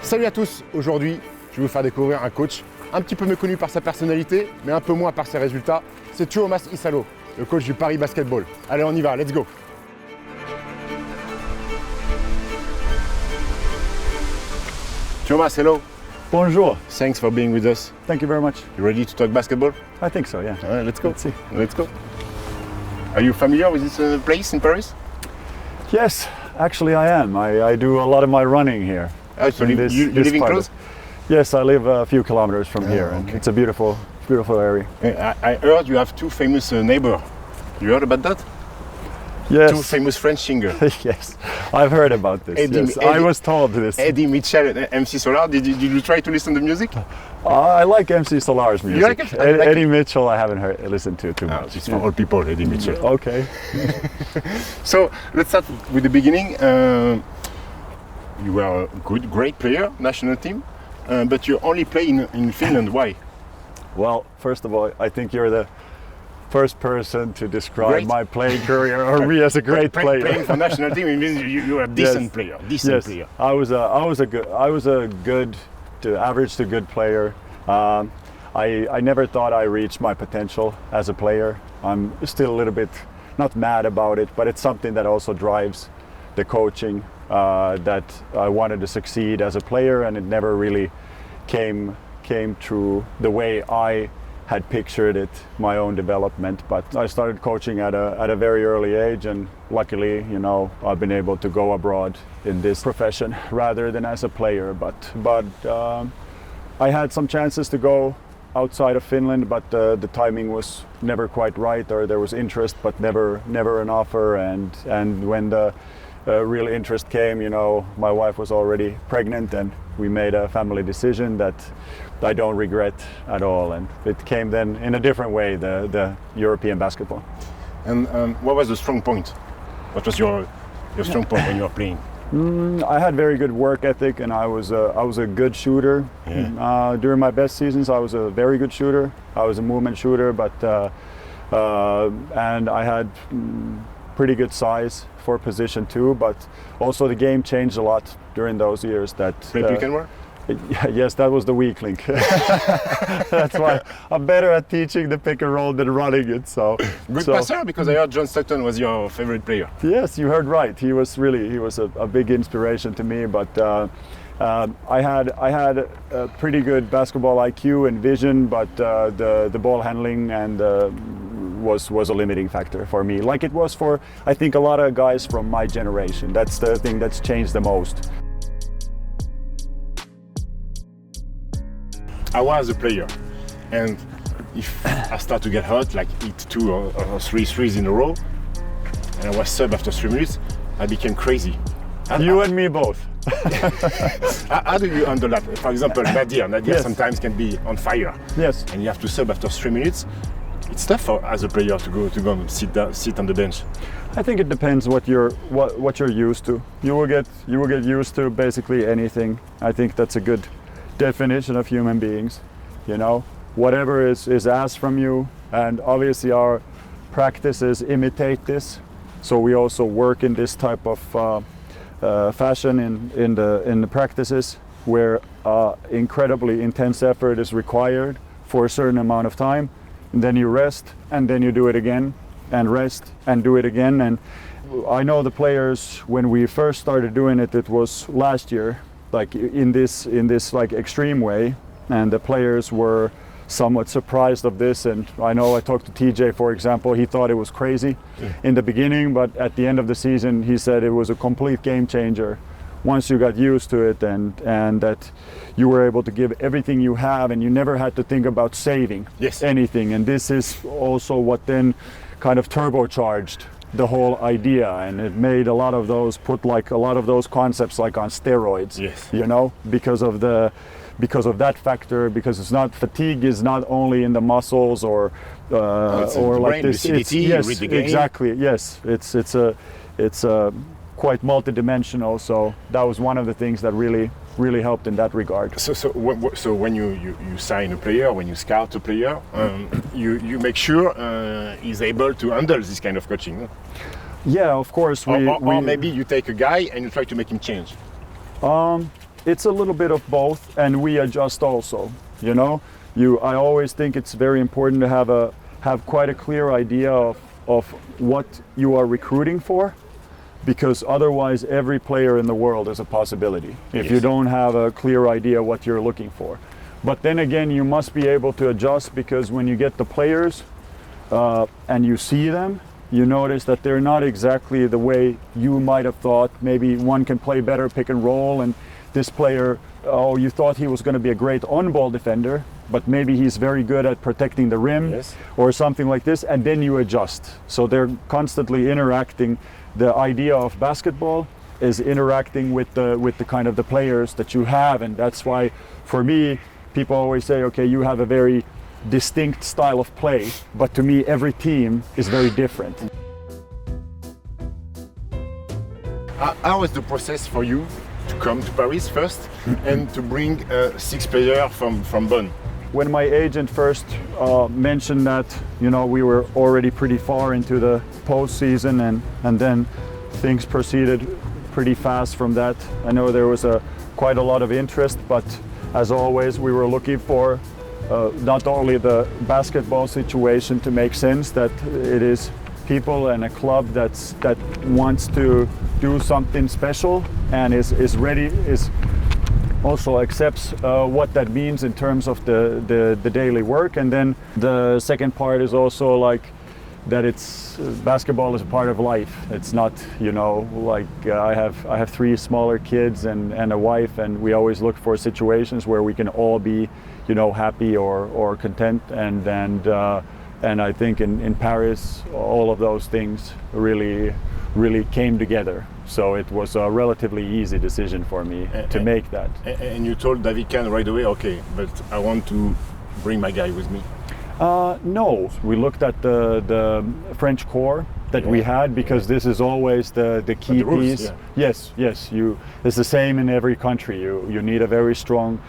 Salut à tous, aujourd'hui je vais vous faire découvrir un coach un petit peu méconnu par sa personnalité, mais un peu moins par ses résultats. C'est Tuomas Iisalo, le coach du Paris Basketball. Allez, on y va, let's go. Tuomas, hello. Bonjour. Thanks for being with us. Thank you very much. You ready to talk basketball? I think so, yeah. Let's go. Let's see. Let's go. Are you familiar with this place in Paris? Yes, actually I am. I do a lot of my running here. So you live in close? Yes, I live a few kilometers from here, and it's a beautiful area. I heard you have two famous neighbors. You heard about that? Yes. Two famous French singers. Yes, I've heard about this. I was told this. Eddie Mitchell and MC Solar. Did you try to listen to music? I like MC Solar's music. You like it? Eddie Mitchell I haven't listened to too much. It's for all people, Eddie Mitchell. Okay. So let's start with the beginning. You were a great player, national team, but you only play in Finland. Why? Well, first of all, I think you're the first person to describe my playing career or me as a great player. Playing for national team, it means you are a decent player. Decent player. I was a good to average to good player. I never thought I reached my potential as a player. I'm still a little bit not mad about it, but it's something that also drives the coaching. That I wanted to succeed as a player, and it never really came true the way I had pictured it, my own development. But I started coaching at a very early age, and luckily, I've been able to go abroad in this profession rather than as a player. But I had some chances to go outside of Finland, but the timing was never quite right, or there was interest but never an offer. And when the real interest came, my wife was already pregnant, and we made a family decision that I don't regret at all. And it came then in a different way, the European basketball. And what was the strong point? What was your strong point when you were playing? I had very good work ethic, and I was a good shooter. Yeah. During my best seasons, I was a very good shooter. I was a movement shooter, and I had pretty good size for position too, but also the game changed a lot during those years. Playcalling? Yes, that was the weak link. That's why I'm better at teaching the pick and roll than running it. Good passer, because I heard John Stockton was your favorite player. Yes, you heard right. He was a big inspiration to me. But I had a pretty good basketball IQ and vision, but the ball handling and was a limiting factor for me, like it was for I think a lot of guys from my generation. That's the thing that's changed the most. I was a player, and if I start to get hurt, like hit 2 or 3 threes in a row, and I was sub after 3 minutes, I became crazy. You and me both. How do you handle that? For example, Nadia Yes. sometimes can be on fire. Yes. And you have to sub after 3 minutes. It's tough as a player to go and sit on the bench. I think it depends what you're used to. You will get used to basically anything. I think that's a good definition of human beings. Whatever is asked from you, and obviously our practices imitate this. So we also work in this type of fashion in the practices where incredibly intense effort is required for a certain amount of time. And then you rest, and then you do it again, and rest, and do it again. And I know the players, when we first started doing it, it was last year, like in this like extreme way, and the players were somewhat surprised of this. And I know I talked to TJ, for example, he thought it was crazy in the beginning, but at the end of the season, he said it was a complete game changer once you got used to it, and that you were able to give everything you have, and you never had to think about saving anything. And this is also what then kind of turbocharged the whole idea, and it made a lot of those concepts like on steroids. Yes. Because of that factor, because it's not fatigue is not only in the muscles or like this. Yes, exactly. Yes, it's quite multidimensional. So that was one of the things that really helped in that regard. So when you sign a player, when you scout a player, you make sure he's able to handle this kind of coaching. No? Yeah, of course. Or maybe you take a guy and you try to make him change. it's a little bit of both, and we adjust also. You know, I always think it's very important to have quite a clear idea of what you are recruiting for, because otherwise every player in the world is a possibility if you don't have a clear idea what you're looking for. But then again, you must be able to adjust, because when you get the players and you see them, you notice that they're not exactly the way you might have thought. Maybe one can play better pick and roll, and this player, you thought he was going to be a great on-ball defender, but maybe he's very good at protecting the rim or something like this, and then you adjust. So they're constantly interacting. The idea of basketball is interacting with the kind of the players that you have, and that's why, for me, people always say, okay, you have a very distinct style of play, but to me every team is very different. How was the process for you to come to Paris first and to bring 6 players from Bonn? When my agent first mentioned that, you know, we were already pretty far into the postseason, and then things proceeded pretty fast from that. I know there was quite a lot of interest, but as always, we were looking for not only the basketball situation to make sense, that it is people and a club that wants to do something special and is ready, also accepts what that means in terms of the daily work. And then the second part is also like that basketball is a part of life. It's not, you know, like I have 3 smaller kids and a wife, and we always look for situations where we can all be, you know, happy or content, and I think in Paris all of those things really came together. So it was a relatively easy decision for me to make that. And you told David Kahn right away, okay, but I want to bring my guy with me. No, we looked at the French core that we had, because this is always the key piece. Yes, it's the same in every country. You need a very strong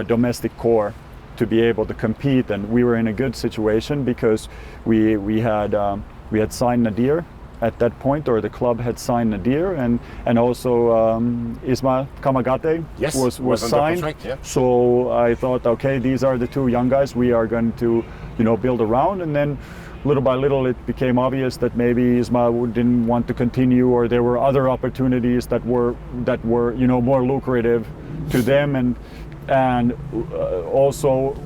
domestic core to be able to compete, and we were in a good situation because we had signed Nadir at that point, or the club had signed Nadir, and also Ismail Kamagate was signed. Contract, So I thought, okay, these are the 2 young guys we are going to, you know, build around. And then little by little it became obvious that maybe Ismail didn't want to continue, or there were other opportunities that were you know, more lucrative to them, and also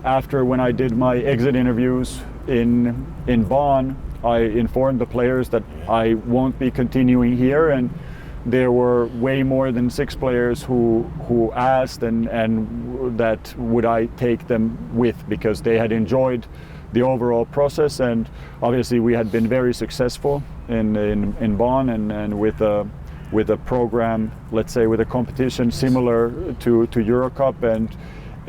after when I did my exit interviews in Bonn, I informed the players that I won't be continuing here, and there were way more than 6 players who asked and that would I take them with, because they had enjoyed the overall process, and obviously we had been very successful in Bonn and with a program, let's say with a competition similar to EuroCup,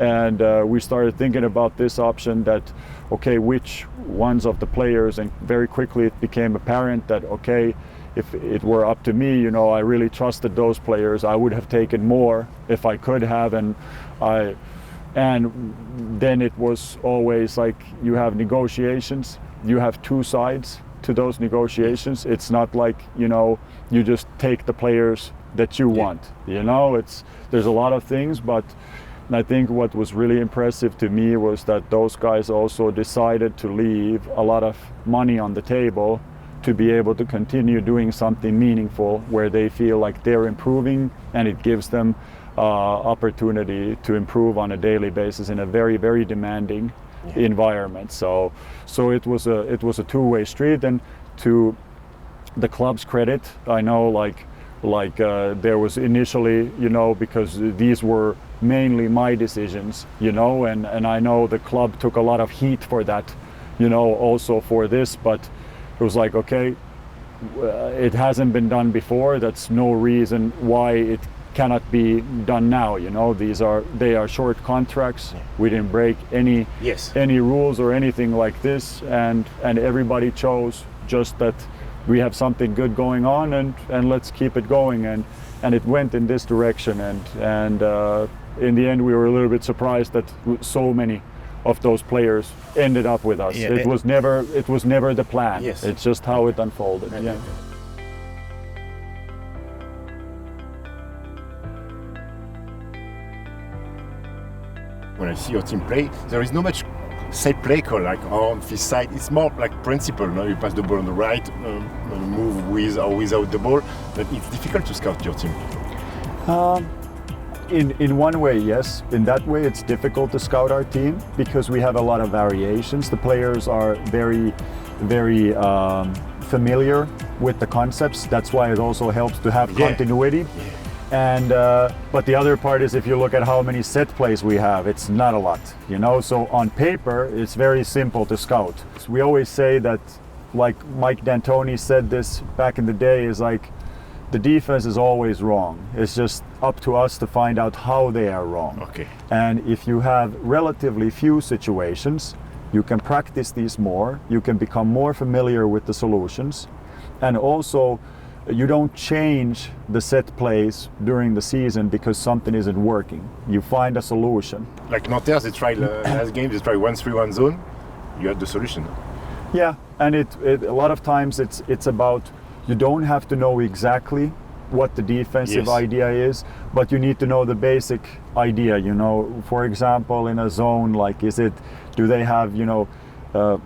and we started thinking about this option that, okay, which ones of the players, and very quickly it became apparent that, okay, if it were up to me, you know, I really trusted those players. I would have taken more if I could have, and then it was always like you have negotiations, you have 2 sides to those negotiations. It's not like, you know, you just take the players that you want, you know, there's a lot of things, but I think what was really impressive to me was that those guys also decided to leave a lot of money on the table to be able to continue doing something meaningful where they feel like they're improving, and it gives them opportunity to improve on a daily basis in a very, very demanding environment. So it was a 2-way street, and to the club's credit, I know like there was initially, you know, because these were mainly my decisions, you know, and I know the club took a lot of heat for that, you know, also for this, but it was like, okay, it hasn't been done before. That's no reason why it cannot be done now, you know. They are short contracts. We didn't break any rules or anything like this, and everybody chose just that we have something good going on, and let's keep it going, and it went in this direction, and in the end we were a little bit surprised that so many of those players ended up with us. It was never the plan. It's just how it unfolded. see your team play, there is no much set play call like on this side. It's more like principle. No, you pass the ball on the right, move with or without the ball. But it's difficult to scout your team. In one way, yes. In that way, it's difficult to scout our team because we have a lot of variations. The players are very familiar with the concepts. That's why it also helps to have continuity. And but the other part is if you look at how many set plays we have, it's not a lot, you know. So on paper, it's very simple to scout. We always say that, like Mike D'Antoni said this back in the day, is like the defense is always wrong. It's just up to us to find out how they are wrong. Okay. And if you have relatively few situations, you can practice these more. You can become more familiar with the solutions, and also you don't change the set plays during the season because something isn't working. You find a solution. Like Nanterre, they tried last game, they tried 1-3-1 zone. You had the solution. Yeah, and it a lot of times it's about, you don't have to know exactly what the defensive idea is, but you need to know the basic idea. You know, for example, in a zone, like do they have, you know,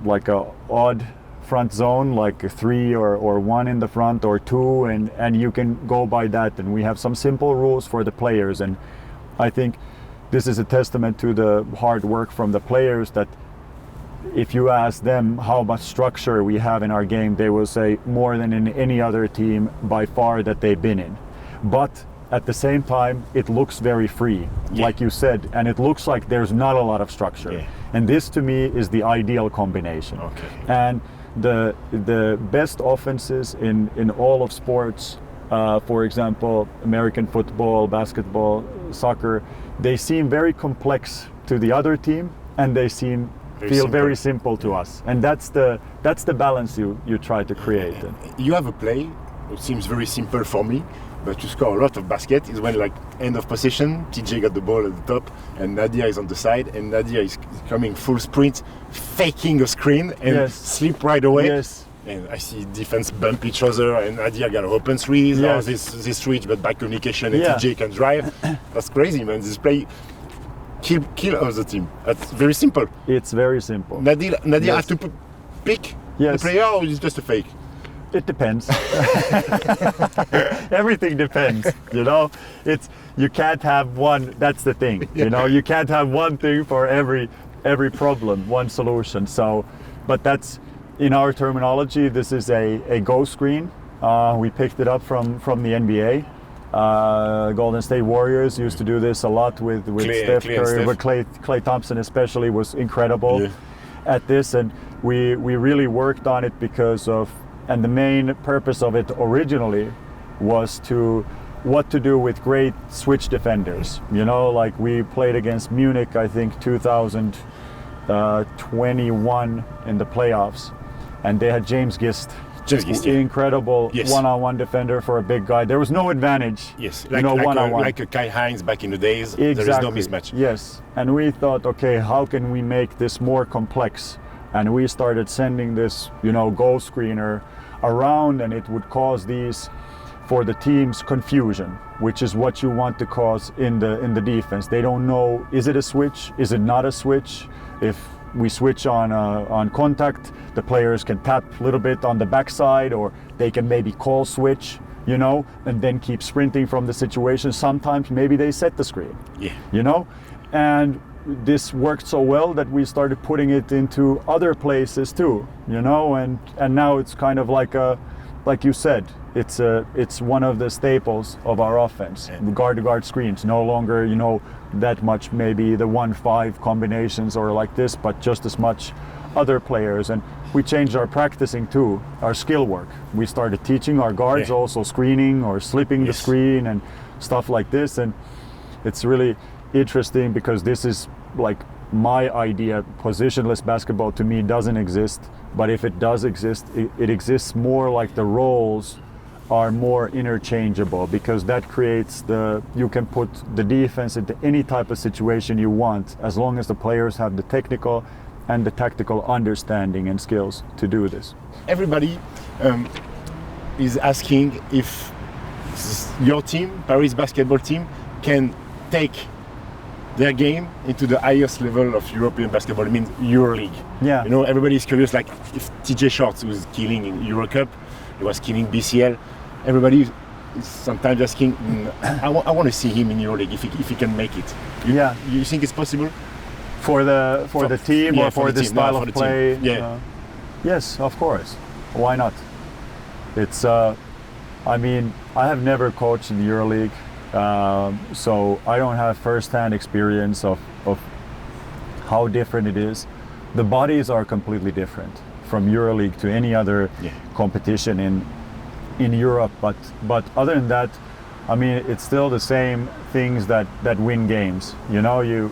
like a odd front zone, like a 3 or 1 in the front or 2, and you can go by that. And we have some simple rules for the players, and I think this is a testament to the hard work from the players, that if you ask them how much structure we have in our game, they will say more than in any other team by far that they've been in. But at the same time, it looks very free, like you said, and it looks like there's not a lot of structure. And this to me is the ideal combination. And the best offenses in all of sports, for example, American football, basketball, soccer, they seem very complex to the other team, and they feel very simple to us. And that's the balance you try to create. You have a play which seems very simple for me, but you score a lot of basket, is when, like, end of possession, TJ got the ball at the top and Nadia is on the side, and Nadia is coming full sprint, faking a screen and slip right away. And I see defense bump each other, and Nadia got open threes, or this switch, but back communication, and TJ can drive. That's crazy, man. This play kill all the team. That's very simple. It's very simple. Nadia has to pick the player, or is it just a fake? It depends. Everything depends, you know. You can't have one. That's the thing, you know. You can't have one thing for every problem, one solution. So, but that's, in our terminology, this is a go screen. We picked it up from the NBA. Golden State Warriors used to do this a lot with Steph Curry, but Klay Thompson especially was incredible at this, and we really worked on it because of. And the main purpose of it originally was what to do with great switch defenders. You know, like we played against Munich, I think 2021 in the playoffs, and they had James Gist. Just incredible one-on-one defender for a big guy. There was no advantage. One-on-one. Like a Kai Hines back in the days. There is no mismatch. Yes, and we thought, okay, how can we make this more complex? And we started sending this, goal screener around, and it would cause these, for the team's, confusion, which is what you want to cause in the defense. They don't know, is it a switch? Is it not a switch? If we switch on contact, the players can tap a little bit on the backside, or they can maybe call switch, and then keep sprinting from the situation. Sometimes maybe they set the screen, and this worked so well that we started putting it into other places too, and now it's kind of like you said, it's one of the staples of our offense. Guard-to-guard screens, no longer, that much maybe the 1-5 combinations or like this, but just as much other players. And we changed our practicing too, our skill work. We started teaching our guards also screening or slipping the screen and stuff like this. And it's really interesting because this is like my idea. Positionless basketball to me doesn't exist, but if it does exist, it exists more like the roles are more interchangeable, because that creates you can put the defense into any type of situation you want, as long as the players have the technical and the tactical understanding and skills to do this. Everybody is asking if your team, Paris basketball team, can take their game into the highest level of European basketball. It means EuroLeague. Yeah. You know, everybody's curious. Like if TJ Shorts was killing in EuroCup, he was killing BCL. Everybody is sometimes asking, I want to see him in EuroLeague if he can make it. You think it's possible? For the team or for the style of play? Yeah. Yes, of course. Why not? It's. I mean, I have never coached in the EuroLeague, so I don't have first-hand experience of how different it is. The bodies are completely different from EuroLeague to any other competition in Europe. But other than that, I mean, it's still the same things that win games. You know,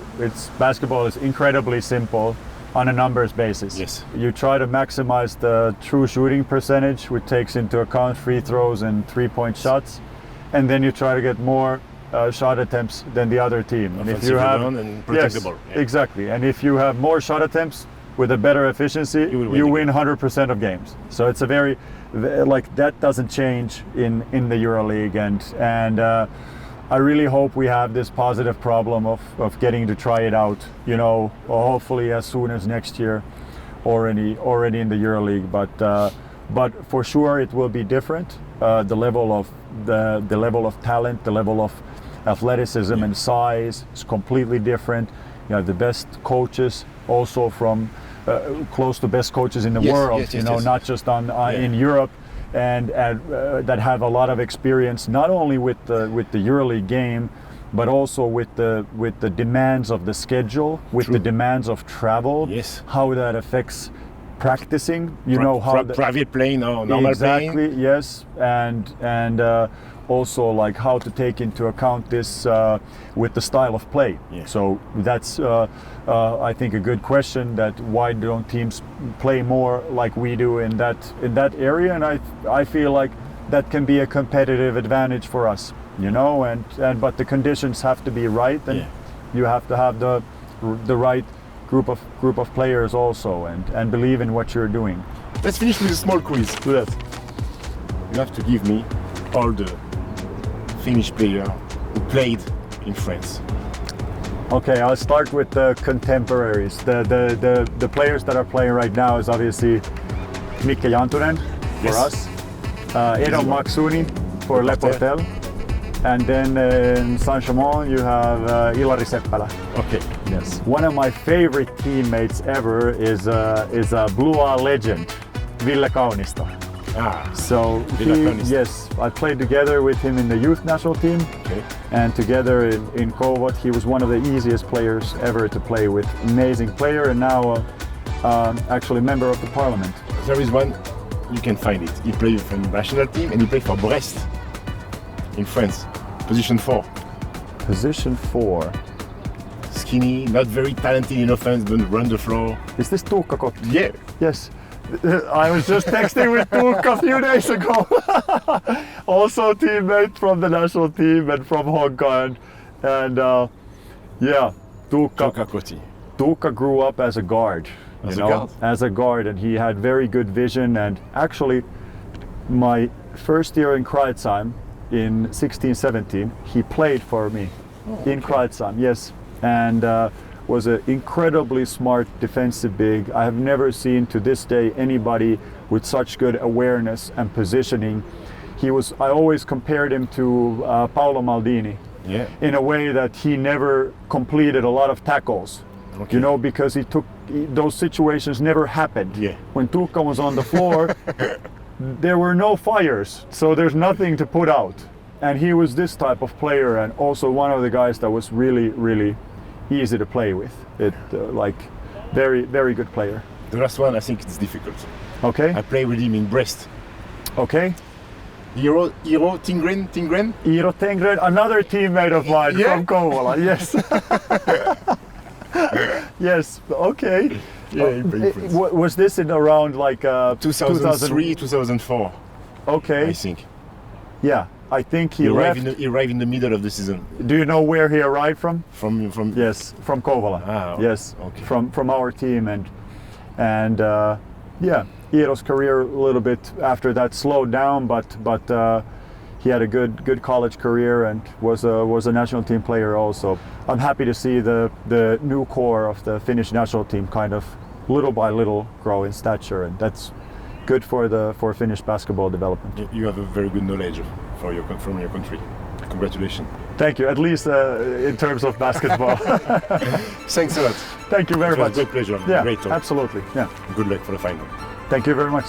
basketball is incredibly simple on a numbers basis. Yes. You try to maximize the true shooting percentage, which takes into account free throws and 3-point shots, and then you try to get more shot attempts than the other team. And if you have and protect the ball. Yeah. Exactly. And if you have more shot attempts with a better efficiency, you win 100% of games. So it's a very like that doesn't change in the EuroLeague, and I really hope we have this positive problem of getting to try it out, you know, hopefully as soon as next year, already in the EuroLeague. But for sure it will be different. The level of talent, the level of athleticism and size is completely different. You have the best coaches, also from close to best coaches in the world. Not just in Europe. And that have a lot of experience not only with the EuroLeague game, but also with the demands of the schedule, with the demands of travel. Yes. How that affects practicing. Private playing or normal playing. Exactly. Yes, and also like how to take into account this with the style of play. Yeah. So that's I think a good question, that why don't teams play more like we do in that area, and I feel like that can be a competitive advantage for us, you know, and but the conditions have to be right, and you have to have the right group of players also, and believe in what you're doing. Let's finish with a small quiz. Do that. You have to give me all the Finnish players who played in France. Okay, I'll start with the contemporaries. The players that are playing right now is obviously Mikke Jantunen for us, Edo Maksuni for Le Portel, and then in Saint-Chamond you have Ilari Seppälä. Okay. Yes. One of my favorite teammates ever is a Blue Eye legend, Ville Kaunisto. So I played together with him in the youth national team, and together in Kouvola. He was one of the easiest players ever to play with. Amazing player, and now actually member of the parliament. There is one, you can find it. He played for the national team and he played for Brest in France. Position 4. Position 4. Skinny, not very talented in offense, don't run the floor. Is this Tuukka Kotti? Yeah. Yes. I was just texting with Tuukka a few days ago. Also teammate from the national team and from Hong Kong. And Tuukka Kotti. Tuukka grew up as a guard. As a guard, and he had very good vision. And actually, my first year in Kreitzheim in 16-17, he played for me in Kreitzheim. Yes, and was an incredibly smart defensive big. I have never seen to this day anybody with such good awareness and positioning. I always compared him to Paolo Maldini, in a way that he never completed a lot of tackles. You know, because those situations never happened. When Tuukka was on the floor, there were no fires, so there's nothing to put out. And he was this type of player, and also one of the guys that was really, really easy to play with. Very, very good player. The last one, I think it's difficult. Okay. I played with him in Brest. Okay. Eero Tingren? Eero Tingren, another teammate of mine from Kouvola. Yes. Yes. Okay. Was this in around 2003, 2004? Okay. I think. Yeah. I think he arrived in the middle of the season. Do you know where he arrived from? From Yes, from Kouvola. Yes, okay. From our team, and Eero's career a little bit after that slowed down, but he had a good college career and was a national team player also. I'm happy to see the new core of the Finnish national team kind of little by little grow in stature, and that's good for Finnish basketball development. You have a very good knowledge from your country. Congratulations. Thank you, at least in terms of basketball. Thanks a lot. Thank you very much. It was a great pleasure. Yeah, Great talk. absolutely. Yeah. Good luck for the final. Thank you very much.